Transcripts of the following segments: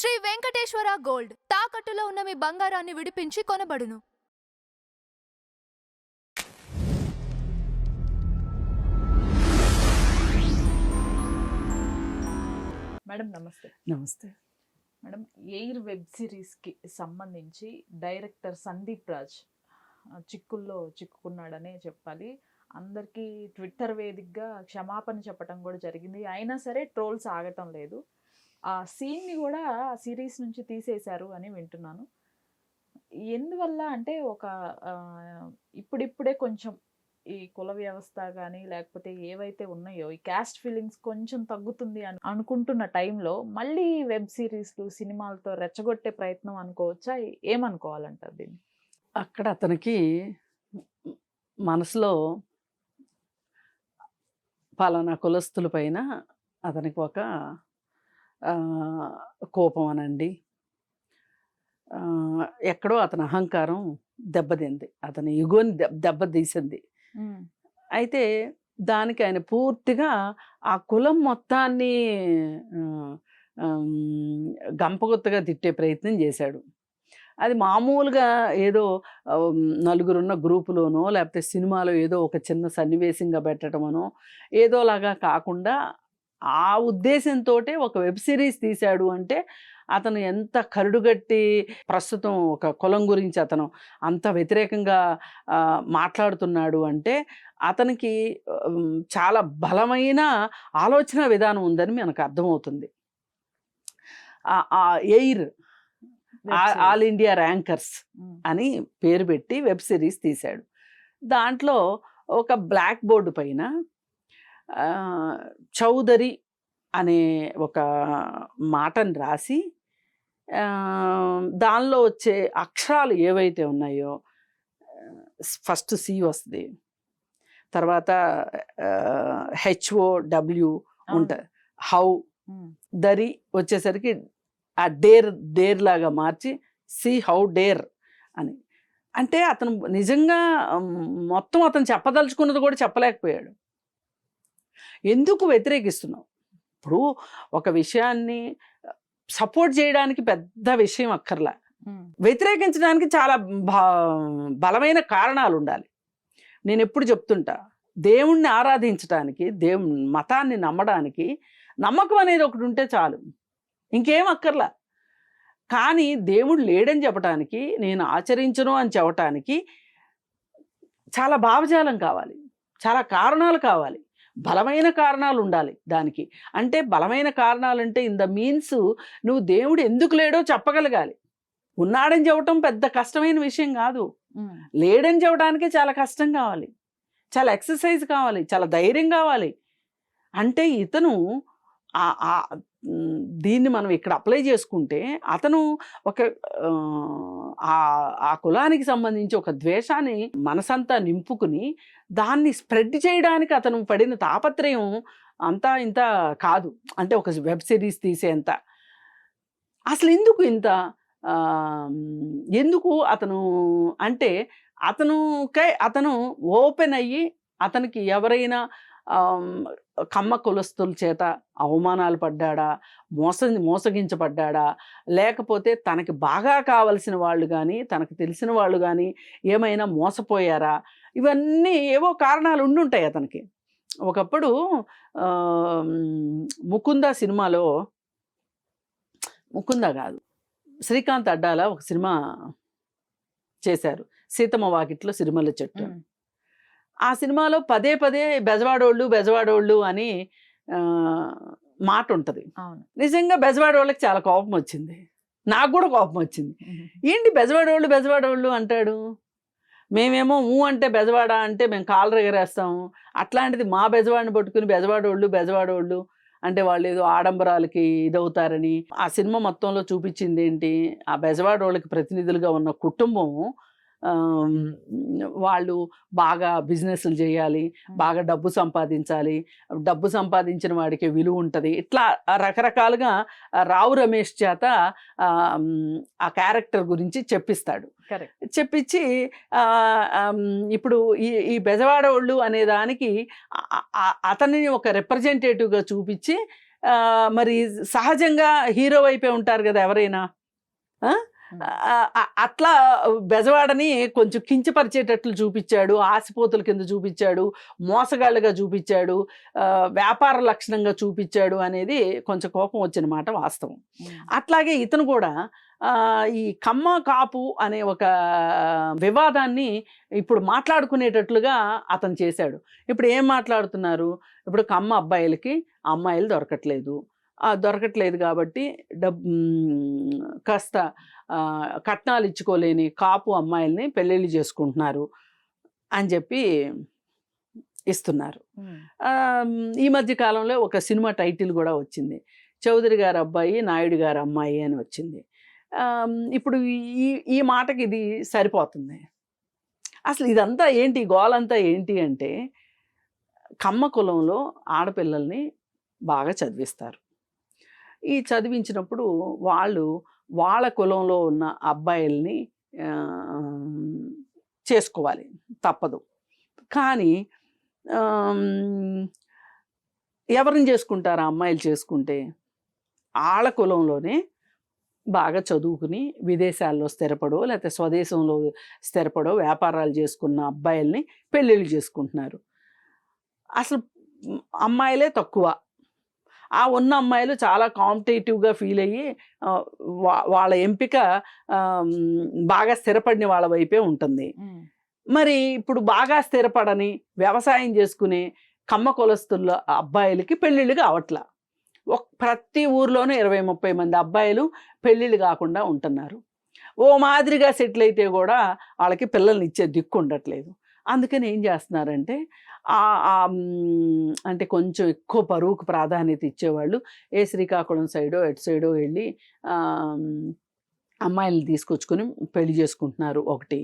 Shri Venkateswara gold తాకట్టులో ఉన్న మీ బంగారాన్ని విడిపించి కొనబడును. మేడం నమస్తే. నమస్తే మేడం, ఎయిర్ వెబ్ సిరీస్కి సంబంధించి డైరెక్టర్ సందీప్ రాజ్ చిక్కుల్లో చిక్కుకున్నాడనే చెప్పాలి. అందరికీ ట్విట్టర్ వేదికగా క్షమాపణ చెప్పడం కూడా జరిగింది. అయినా సరే ట్రోల్స్ ఆగటం లేదు. ఆ సీన్ని కూడా ఆ సిరీస్ నుంచి తీసేశారు అని వింటున్నాను. ఎందువల్ల అంటే ఇప్పుడిప్పుడే కొంచెం ఈ కుల వ్యవస్థ కానీ లేకపోతే ఏవైతే ఉన్నాయో ఈ క్యాస్ట్ ఫీలింగ్స్ కొంచెం తగ్గుతుంది అని అనుకుంటున్న టైంలో మళ్ళీ వెబ్ సిరీస్లు సినిమాలతో రెచ్చగొట్టే ప్రయత్నం అనుకోవచ్చా? ఏమనుకోవాలంటారు దీన్ని? అక్కడ అతనికి మనసులో పలానా కులస్తుల పైన అతనికి ఒక కోపం అనండి, ఎక్కడో అతని అహంకారం దెబ్బతింది, అతని ఇగోని దెబ్బతీసింది. అయితే దానికి ఆయన పూర్తిగా ఆ కులం మొత్తాన్ని గంపగుత్తగా తిట్టే ప్రయత్నం చేశాడు. అది మామూలుగా ఏదో నలుగురున్న గ్రూపులోనో లేకపోతే సినిమాలో ఏదో ఒక చిన్న సన్నివేశంగా పెట్టడమనో ఏదోలాగా కాకుండా ఆ ఉద్దేశంతో ఒక వెబ్ సిరీస్ తీశాడు అంటే అతను ఎంత కరుడుగట్టి ప్రస్తుతం ఒక కులం గురించి అతను అంత వ్యతిరేకంగా మాట్లాడుతున్నాడు అంటే అతనికి చాలా బలమైన ఆలోచన విధానం ఉందని మనకు అర్థమవుతుంది. ఎయిర్ ఆల్ ఇండియా ర్యాంకర్స్ అని పేరు పెట్టి వెబ్ సిరీస్ తీశాడు. దాంట్లో ఒక బ్లాక్ బోర్డు పైన చౌదరి అనే ఒక మాటను రాసి దానిలో వచ్చే అక్షరాలు ఏవైతే ఉన్నాయో ఫస్ట్ సి వస్తుంది, తర్వాత HOW ఉంటుంది, హౌ, దరి వచ్చేసరికి ఆ డేర్ లాగా మార్చి హౌ డేర్ అని. అంటే అతను నిజంగా మొత్తం అతను చెప్పదలుచుకున్నది కూడా చెప్పలేకపోయాడు. ఎందుకు వ్యతిరేకిస్తున్నావు? ఇప్పుడు ఒక విషయాన్ని సపోర్ట్ చేయడానికి పెద్ద విషయం అక్కర్లా, వ్యతిరేకించడానికి చాలా బలమైన కారణాలు ఉండాలి. నేను ఎప్పుడు చెప్తుంటా, దేవుణ్ణి ఆరాధించడానికి, మతాన్ని నమ్మడానికి నమ్మకం అనేది ఒకటి ఉంటే చాలు, ఇంకేం అక్కర్లా. కానీ దేవుడు లేడని చెప్పడానికి, నేను ఆచరించను అని చెప్పటానికి చాలా భావజాలం కావాలి, చాలా కారణాలు కావాలి, బలమైన కారణాలు ఉండాలి దానికి. అంటే బలమైన కారణాలంటే ఇన్ ద మీన్స్ నువ్వు దేవుడు ఎందుకు లేడో చెప్పగలగాలి. ఉన్నాడని చెప్పటం పెద్ద కష్టమైన విషయం కాదు, లేడని చెప్పడానికే చాలా కష్టం కావాలి, చాలా ఎక్సర్సైజ్ కావాలి, చాలా ధైర్యం కావాలి. అంటే ఇతను దీన్ని మనం ఇక్కడ అప్లై చేసుకుంటే అతను ఒక ఆ కులానికి సంబంధించి ఒక ద్వేషాన్ని మనసంతా నింపుకుని దాన్ని స్ప్రెడ్ చేయడానికి అతను పడిన తాపత్రయం అంతా ఇంత కాదు. అంటే ఒక వెబ్ సిరీస్ తీసేంత అసలు ఎందుకు అతను అంటే అతను ఓపెన్ అయ్యి అతనికి ఎవరైనా కమ్మ కులస్తుల చేత అవమానాలు పడ్డాడా, మోసగించబడ్డాడా, లేకపోతే తనకి బాగా కావలసిన వాళ్ళు కానీ తనకు తెలిసిన వాళ్ళు కానీ ఏమైనా మోసపోయారా, ఇవన్నీ ఏవో కారణాలు ఉండుంటాయి అతనికి. ఒకప్పుడు సినిమాలో ముకుంద కాదు, శ్రీకాంత్ అడ్డాల ఒక సినిమా చేశారు, సీతమ్మ వాకిట్లో సిరిమల్ల చెట్టు. ఆ సినిమాలో పదే బెజవాడోళ్ళు అని మాట ఉంటుంది. నిజంగా బెజవాడోళ్ళకి చాలా కోపం వచ్చింది, నాకు కూడా కోపం వచ్చింది. ఏంటి బెజవాడోళ్ళు అంటాడు, మేమేమో అంటే బెజవాడ అంటే మేము కాలర్ ఎగరేస్తాము, అట్లాంటిది మా బెజవాడిని పట్టుకుని బెజవాడోళ్ళు అంటే వాళ్ళు ఏదో ఆడంబరాలకి ఇదవుతారని. ఆ సినిమా మొత్తంలో చూపించింది ఏంటి, ఆ బెజవాడోళ్ళకి ప్రతినిధులుగా ఉన్న కుటుంబం వాళ్ళు బాగా బిజినెస్లు చేయాలి, బాగా డబ్బు సంపాదించాలి, డబ్బు సంపాదించిన వాడికి విలువ ఉంటుంది, ఇట్లా రకరకాలుగా రావు రమేష్ చేత ఆ క్యారెక్టర్ గురించి చెప్పిస్తాడు. చెప్పించి ఇప్పుడు ఈ బెజవాడోళ్ళు అనే దానికి అతనిని ఒక రిప్రజెంటేటివ్గా చూపించి మరి సహజంగా హీరో వైపే ఉంటారు కదా ఎవరైనా. అట్లా బెజవాడని కొంచెం కించపరిచేటట్లు చూపించాడు, ఆశపోతుల కింద చూపించాడు, మోసగాళ్ళుగా చూపించాడు, వ్యాపార లక్షణంగా చూపించాడు అనేది కొంచెం కోపం వచ్చిన మాట వాస్తవం. అట్లాగే ఇతను కూడా ఈ కమ్మ కాపు అనే ఒక వివాదాన్ని ఇప్పుడు మాట్లాడుకునేటట్లుగా అతను చేశాడు. ఇప్పుడు ఏం మాట్లాడుతున్నారు, ఇప్పుడు కమ్మ అబ్బాయిలకి అమ్మాయిలు దొరకట్లేదు కాబట్టి కాస్త కట్నాలు ఇచ్చుకోలేని కాపు అమ్మాయిల్ని పెళ్ళిళ్ళు చేసుకుంటున్నారు అని చెప్పి ఇస్తున్నారు. ఈ మధ్య కాలంలో ఒక సినిమా టైటిల్ కూడా వచ్చింది, చౌదరి గారి అబ్బాయి నాయుడు గారి అమ్మాయి అని వచ్చింది. ఇప్పుడు ఈ మాటకి ఇది సరిపోతుంది. అసలు ఇదంతా ఏంటి, గోలంతా ఏంటి అంటే కమ్మ కులంలో ఆడపిల్లల్ని బాగా చదివిస్తారు. ఈ చదివించినప్పుడు వాళ్ళ కులంలో ఉన్న అబ్బాయిల్ని చేసుకోవాలి, తప్పదు. కానీ ఎవరిని చేసుకుంటారు అమ్మాయిలు చేసుకుంటే, వాళ్ళ కులంలోనే బాగా చదువుకుని విదేశాల్లో స్థిరపడో లేకపోతే స్వదేశంలో స్థిరపడో వ్యాపారాలు చేసుకున్న అబ్బాయిల్ని పెళ్ళిళ్ళు చేసుకుంటున్నారు. అసలు అమ్మాయిలే తక్కువ. ఆ ఉన్న అమ్మాయిలు చాలా కాంపిటేటివ్గా ఫీల్ అయ్యి వాళ్ళ ఎంపిక బాగా స్థిరపడిన వాళ్ళ వైపే ఉంటుంది. మరి ఇప్పుడు బాగా స్థిరపడని వ్యవసాయం చేసుకునే కమ్మ కులస్తుల అబ్బాయిలకి పెళ్ళిళ్ళు కావట్లా. ప్రతి ఊర్లోనూ 20-30 మంది అబ్బాయిలు పెళ్ళిళ్ళు కాకుండా ఉంటున్నారు. ఓ మాదిరిగా సెటిల్ అయితే కూడా వాళ్ళకి పిల్లల్ని ఇచ్చే దిక్కు ఉండట్లేదు. అందుకని ఏం చేస్తున్నారంటే అంటే కొంచెం ఎక్కువ పరువుకు ప్రాధాన్యత ఇచ్చేవాళ్ళు శ్రీకాకుళం సైడో ఎటు సైడో వెళ్ళి అమ్మాయిలను తీసుకొచ్చుకొని పెళ్లి చేసుకుంటున్నారు ఒకటి.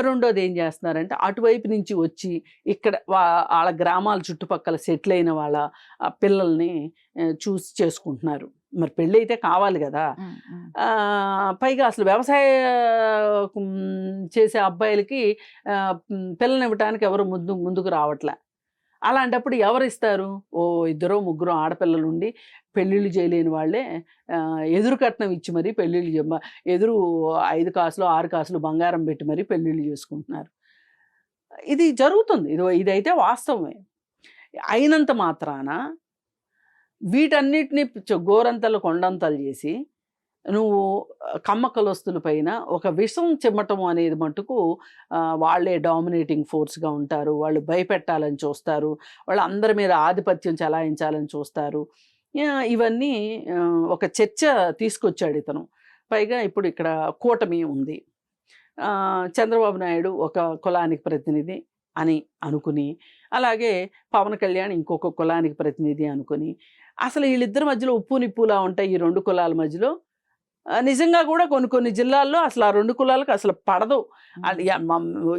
రెండోది ఏం చేస్తున్నారంటే అటువైపు నుంచి వచ్చి ఇక్కడ వాళ్ళ గ్రామాల చుట్టుపక్కల సెటిల్ అయిన వాళ్ళ పిల్లల్ని చూసి చేసుకుంటున్నారు. మరి పెళ్ళి అయితే కావాలి కదా. పైగా అసలు వ్యవసాయ చేసే అబ్బాయిలకి పిల్లల్ని ఇవ్వటానికి ఎవరు ముందుకు రావట్లే. అలాంటప్పుడు ఎవరు ఇస్తారు? 2-3 ఆడపిల్లలు ఉండి పెళ్ళిళ్ళు చేయలేని వాళ్ళే ఎదురు కట్నం ఇచ్చి మరీ పెళ్ళిళ్ళు ఎదురు 5 కాసులు 6 కాసులు బంగారం పెట్టి మరీ పెళ్ళిళ్ళు చేసుకుంటున్నారు. ఇది జరుగుతుంది. ఇదైతే వాస్తవమే. అయినంత మాత్రాన వీటన్నిటిని గోరంతలు కొండంతలు చేసి నువ్వు కమ్మ కులస్తుల పైన ఒక విషం చిమ్మటం అనేది మటుకు వాళ్ళే డామినేటింగ్ ఫోర్స్గా ఉంటారు. వాళ్ళు భయపెట్టాలని చూస్తారు, వాళ్ళు అందరి మీద ఆధిపత్యం చెలాయించాలని చూస్తారు. ఇవన్నీ ఒక చర్చ తీసుకొచ్చాడు ఇతను. పైగా ఇప్పుడు ఇక్కడ కూటమి ఉంది, చంద్రబాబు నాయుడు ఒక కులానికి ప్రతినిధి అని అనుకుని, అలాగే పవన్ కళ్యాణ్ ఇంకొక కులానికి ప్రతినిధి అనుకుని, అసలు వీళ్ళిద్దరి మధ్యలో ఉప్పు నిప్పులా ఉంటాయి ఈ 2 కులాల మధ్యలో. నిజంగా కూడా కొన్ని జిల్లాల్లో అసలు ఆ 2 కులాలకు అసలు పడదు.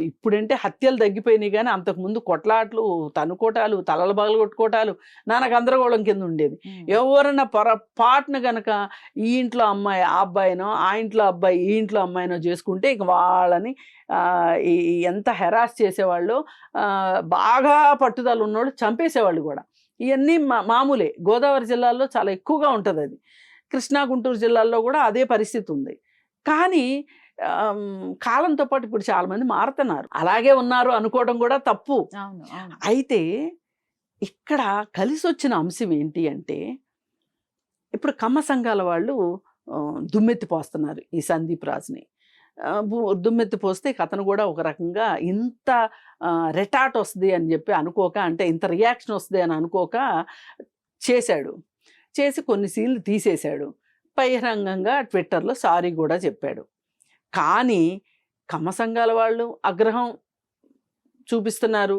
ఇప్పుడంటే హత్యలు తగ్గిపోయినాయి, కానీ అంతకుముందు కొట్లాట్లు, తనుకోటాలు, తలల బగలు కొట్టుకోటాలు నాన్న గందరగోళం కింద ఉండేది. ఎవరన్నా పొరపాటున కనుక ఈ ఇంట్లో అమ్మాయి ఆ అబ్బాయినో, ఆ ఇంట్లో అబ్బాయి ఈ ఇంట్లో అమ్మాయినో చేసుకుంటే ఇక వాళ్ళని ఎంత హెరాస్ చేసేవాళ్ళు, బాగా పట్టుదల ఉన్నోళ్ళు చంపేసేవాళ్ళు కూడా. ఇవన్నీ మామూలే. గోదావరి జిల్లాల్లో చాలా ఎక్కువగా ఉంటుంది అది. కృష్ణా గుంటూరు జిల్లాల్లో కూడా అదే పరిస్థితి ఉంది. కానీ కాలంతో పాటు ఇప్పుడు చాలామంది మారుతున్నారు. అలాగే ఉన్నారు అనుకోవడం కూడా తప్పు. అయితే ఇక్కడ కలిసి వచ్చిన అంశం ఏంటి అంటే, ఇప్పుడు కమ్మ సంఘాల వాళ్ళు దుమ్మెత్తి పోస్తున్నారు ఈ సందీప్ రాజ్ని. దుమ్మెత్తి పోస్తే అతను కూడా ఒక రకంగా ఇంత రెటాట్ వస్తుంది అని చెప్పి అనుకోక, అంటే ఇంత రియాక్షన్ వస్తుంది అని అనుకోక చేశాడు. చేసి కొన్ని సీన్లు తీసేశాడు. బహిరంగంగా ట్విట్టర్లో సారీ కూడా చెప్పాడు. కానీ కమ్మ సంఘాల వాళ్ళు ఆగ్రహం చూపిస్తున్నారు,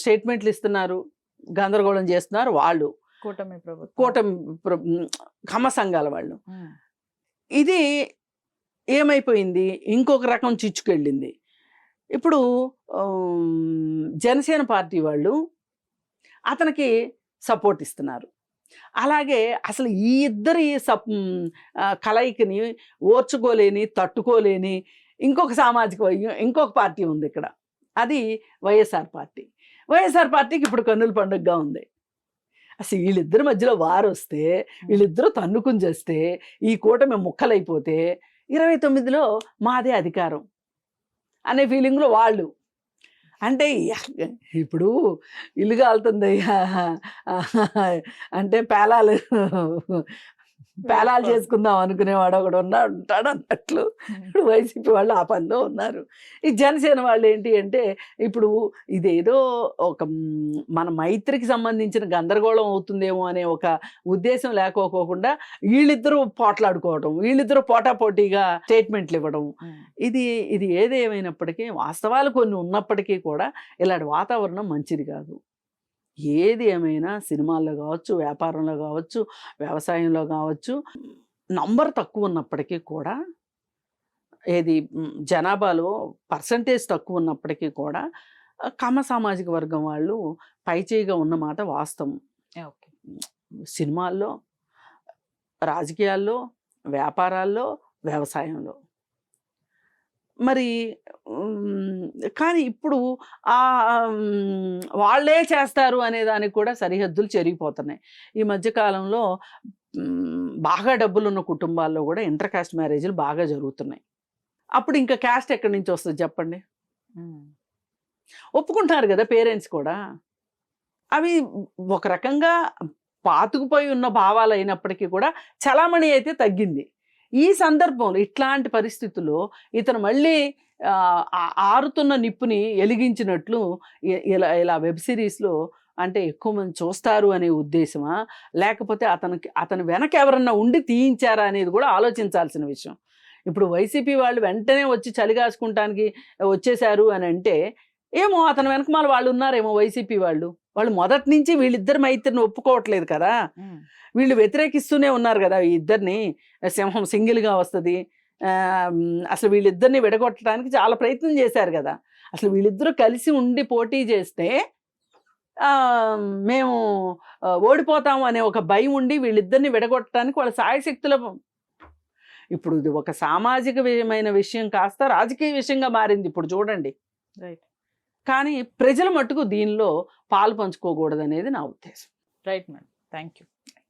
స్టేట్మెంట్లు ఇస్తున్నారు, గందరగోళం చేస్తున్నారు. వాళ్ళు కూటమి కమ్మ సంఘాల వాళ్ళు. ఇది ఏమైపోయింది, ఇంకొక రకం చిచ్చుకెళ్ళింది. ఇప్పుడు జనసేన పార్టీ వాళ్ళు అతనికి సపోర్ట్ ఇస్తున్నారు. అలాగే అసలు ఈ ఇద్దరి కలయికని ఓర్చుకోలేని, తట్టుకోలేని ఇంకొక సామాజిక ఇంకొక పార్టీ ఉంది ఇక్కడ, అది వైఎస్ఆర్ పార్టీ. వైఎస్ఆర్ పార్టీకి ఇప్పుడు కన్నుల పండుగగా ఉంది. అసలు వీళ్ళిద్దరి మధ్యలో వారు వస్తే, వీళ్ళిద్దరూ తన్నుకుని చేస్తే, ఈ కూటమి ముక్కలైపోతే 29లో మాదే అధికారం అనే ఫీలింగ్లో వాళ్ళు. అంటే ఇప్పుడు ఇల్లు కాలుతుందయ్యా అంటే పేలాలు చేసుకుందాం అనుకునేవాడు ఒకడు ఉంటాడు అన్నట్లు ఇప్పుడు వైసీపీ వాళ్ళు ఆ పనిలో ఉన్నారు. ఈ జనసేన వాళ్ళు ఏంటి అంటే ఇప్పుడు ఇదేదో ఒక మన మైత్రికి సంబంధించిన గందరగోళం అవుతుందేమో అనే ఒక ఉద్దేశం లేకపోకుండా వీళ్ళిద్దరూ పోట్లాడుకోవడం, వీళ్ళిద్దరూ పోటాపోటీగా స్టేట్మెంట్లు ఇవ్వడం, ఇది ఏది ఏమైనప్పటికీ వాస్తవాలు కొన్ని ఉన్నప్పటికీ కూడా ఇలాంటి వాతావరణం మంచిది కాదు. ఏది ఏమైనా సినిమాల్లో కావచ్చు, వ్యాపారంలో కావచ్చు, వ్యవసాయంలో కావచ్చు, నంబర్ తక్కువ ఉన్నప్పటికీ కూడా ఏది జనాభాలో పర్సంటేజ్ తక్కువ ఉన్నప్పటికీ కూడా కమ్మ సామాజిక వర్గం వాళ్ళు పైచేయిగా ఉన్న మాట వాస్తవం. ఓకే. సినిమాల్లో, రాజకీయాల్లో, వ్యాపారాల్లో, వ్యవసాయంలో. మరి కానీ ఇప్పుడు వాళ్ళే చేస్తారు అనే దానికి కూడా సరిహద్దులు చెరిగిపోతున్నాయి. ఈ మధ్యకాలంలో బాగా డబ్బులున్న కుటుంబాల్లో కూడా ఇంటర్ కాస్ట్ మ్యారేజ్లు బాగా జరుగుతున్నాయి. అప్పుడు ఇంకా క్యాస్ట్ ఎక్కడి నుంచి వస్తుంది చెప్పండి? ఒప్పుకుంటున్నారు కదా పేరెంట్స్ కూడా. అవి ఒక రకంగా పాతుకుపోయి ఉన్న భావాలు అయినప్పటికీ కూడా చలామణి అయితే తగ్గింది. ఈ సందర్భంలో ఇట్లాంటి పరిస్థితుల్లో ఇతను మళ్ళీ ఆరుతున్న నిప్పుని ఎలిగించినట్లు ఇలా వెబ్ సిరీస్లో అంటే ఎక్కువ మంది చూస్తారు అనే ఉద్దేశమా, లేకపోతే అతను వెనక ఎవరన్నా ఉండి తీయించారా అనేది కూడా ఆలోచించాల్సిన విషయం. ఇప్పుడు వైసీపీ వాళ్ళు వెంటనే వచ్చి చలిగాసుకుంటానికి వచ్చేసారు అని అంటే ఏమో అతను వెనకమాల వాళ్ళు ఉన్నారేమో వైసీపీ వాళ్ళు మొదటి నుంచి వీళ్ళిద్దరి మైత్రిని ఒప్పుకోవట్లేదు కదా, వీళ్ళు వ్యతిరేకిస్తూనే ఉన్నారు కదా ఈ ఇద్దరిని. సింహం సింగిల్గా వస్తుంది, అసలు వీళ్ళిద్దరిని విడగొట్టడానికి చాలా ప్రయత్నం చేశారు కదా. అసలు వీళ్ళిద్దరూ కలిసి ఉండి పోటీ చేస్తే మేము ఓడిపోతాము అనే ఒక భయం ఉండి వీళ్ళిద్దరిని విడగొట్టడానికి వాళ్ళ సాయశక్తుల ఇప్పుడు ఇది ఒక సామాజికమైన విషయం కాస్త రాజకీయ విషయంగా మారింది ఇప్పుడు చూడండి. రైట్. కానీ ప్రజల మట్టుకు దీనిలో పాలు పంచుకోకూడదు అనేది నా ఉద్దేశం. Right madam, thank you.